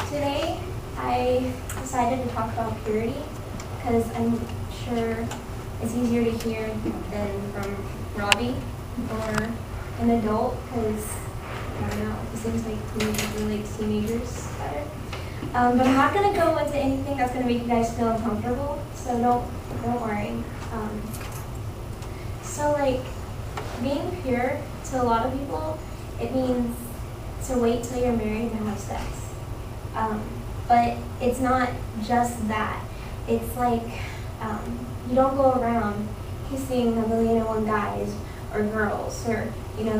Today I decided to talk about purity because I'm sure it's easier to hear than from Robbie or an adult because, I don't know, it seems like teenagers really like teenagers better. But I'm not going to go into anything that's going to make you guys feel uncomfortable, so don't worry. So like, being pure to a lot of people, it means to wait till you're married and have sex. But it's not just that. It's like, you don't go around kissing 1,000,001 guys or girls or,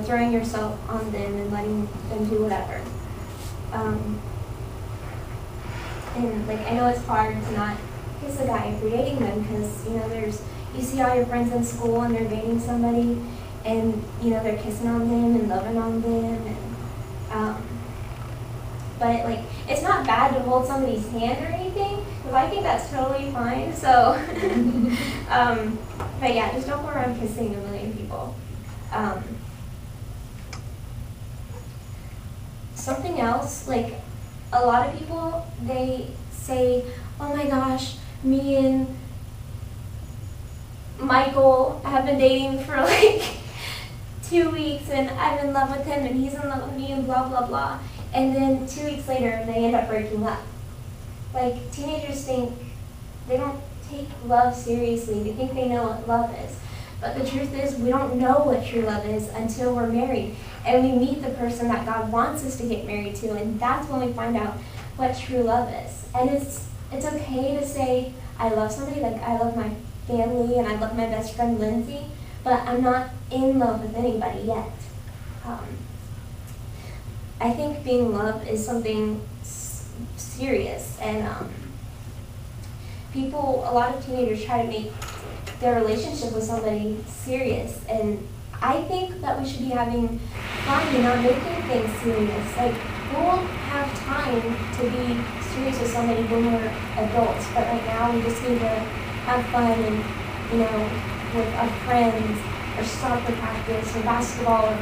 throwing yourself on them and letting them do whatever. And like, I know it's hard to not kiss a guy if you're dating them because, you see all your friends in school and they're dating somebody and, they're kissing on them and loving on them. And, but like, it's not bad to hold somebody's hand or anything, because I think that's totally fine. So, but yeah, just don't go around kissing 1,000,000 people. Something else, like a lot of people, they say, oh my gosh, me and Michael have been dating for like 2 weeks and I'm in love with him and he's in love with me and blah, blah, blah. And then 2 weeks later, they end up breaking up. Like, teenagers think, they don't take love seriously. They think they know what love is. But the truth is, we don't know what true love is until we're married. And we meet the person that God wants us to get married to. And that's when we find out what true love is. And it's okay to say, I love somebody, like I love my family and I love my best friend Lindsay, but I'm not in love with anybody yet. I think being in love is something serious, and a lot of teenagers try to make their relationship with somebody serious, and I think that we should be having fun and not making things serious. Like, we won't have time to be serious with somebody when we're adults, but right now we just need to have fun and, with our friends, or soccer practice, or basketball, or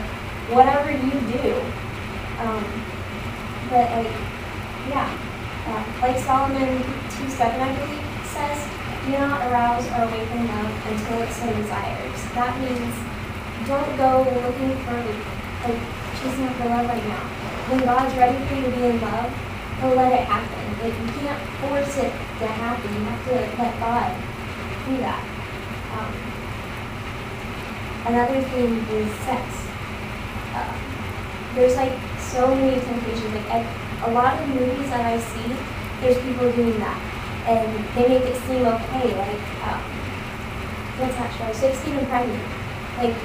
whatever you do. But like Solomon 2:7, I believe, says, do not arouse or awaken love until it so desires. That means don't go looking for, like, chasing after love right now. When God's ready for you to be in love, He'll let it happen. Like, you can't force it to happen. You have to let God do that. Another thing is sex. There's like so many temptations. Like, a lot of movies that I see, there's people doing that, and they make it seem okay. Like, what's that show? 16 and Pregnant. Like,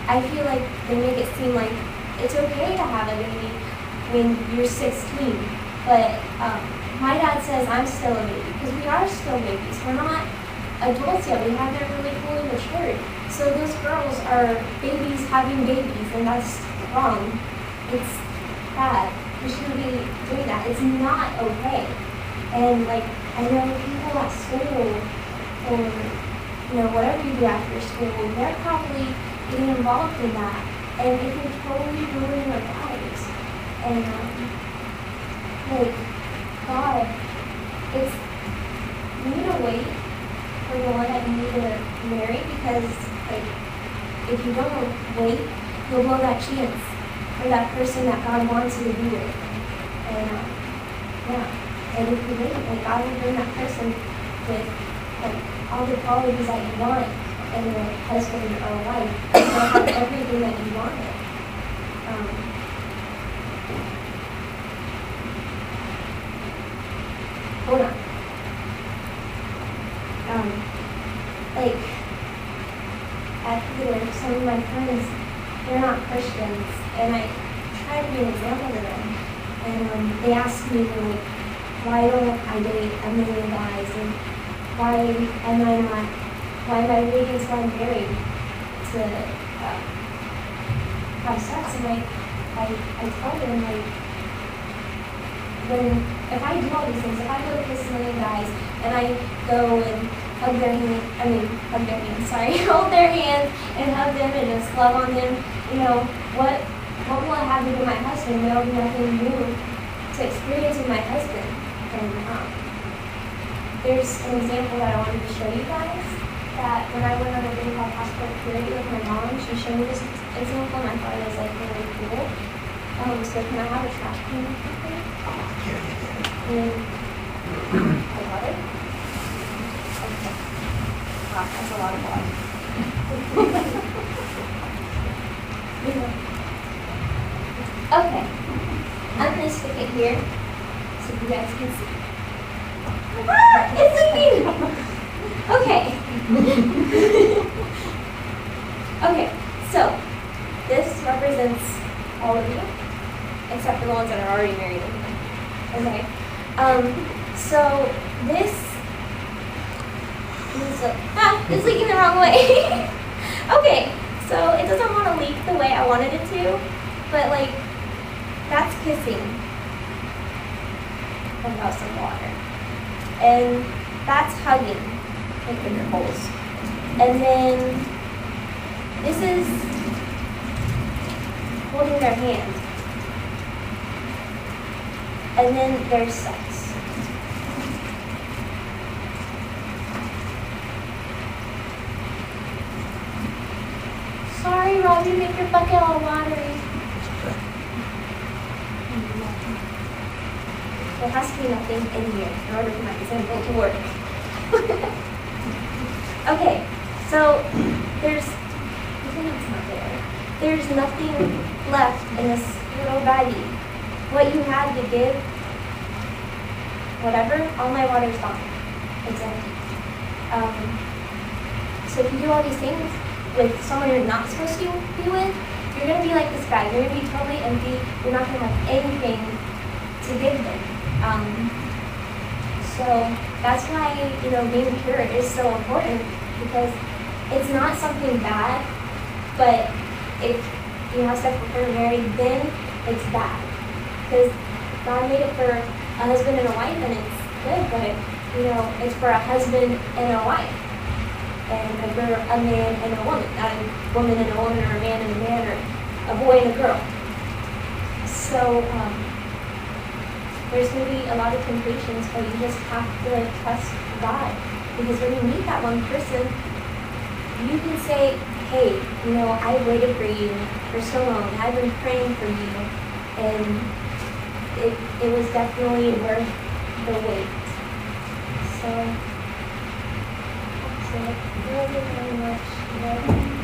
I feel like they make it seem like it's okay to have a baby when you're 16. But my dad says I'm still a baby, because we are still babies. We're not adults yet. We haven't really fully matured. So those girls are babies having babies, and that's wrong. It's bad. We shouldn't be doing that. It's not okay. And like, I know people at school, or whatever you do after school, they're probably getting involved in that, and it can totally ruin their lives. And like, God, you need to wait for the one that you need to marry, because like, if you don't wait, you'll blow that chance for that person that God wants you to be with. And and if you wait, like, God will bring that person with like all the qualities that you want in a husband or a wife. They'll have everything that you wanted. Hold on. Like, at theater, some of my friends, they're not Christians, and I try to be an example to them. And they ask me, like, why don't I date 1,000,000 guys, and why am I waiting until I'm married to have sex? And I tell them, like, if I do all these things, if I go kiss 1,000,000 guys, and I go and hold their hands, hold their hands and hug them and just love on them, what what will I have to do with my husband? There will be nothing new to experience with my husband. And there's an example that I wanted to show you guys, that when I went on a thing called Passport Purity with my mom, she showed me this example, and I thought it was like really cool. So can I have a trash can? And the water? Okay. Wow, that's a lot of water. Okay. I'm going to stick it here so you guys can see. Ah, it's leaking! Okay. Okay, so this represents all of you, except for the ones that are already married. Okay. So this is it's leaking the wrong way. Okay, so it doesn't want to leak the way I wanted it to, but like that's kissing without some water, and that's hugging with bigger holes, and then this is holding their hand. And then there's sex. Sorry, Rob, you make your bucket all watery. There has to be nothing in here in order for my example to work. Okay, so there's not there. There's nothing left in this little baggie. What you had to give, whatever, all my water's gone. It's empty. So if you do all these things with someone you're not supposed to be with, you're going to be like this guy. You're going to be totally empty. You're not going to have anything to give them. So that's why, being pure is so important, because it's not something bad, but if you have sex before you're married, then it's bad. Because God made it for a husband and a wife, and it's good, but, it's for a husband and a wife. And for a man and a woman, not a woman and a woman, or a man and a man, or a boy and a girl. So, there's going to be a lot of temptations, but you just have to trust God. Because when you meet that one person, you can say, hey, I waited for you for so long. I've been praying for you. And it was definitely worth the wait. So, that's it. Thank you very much.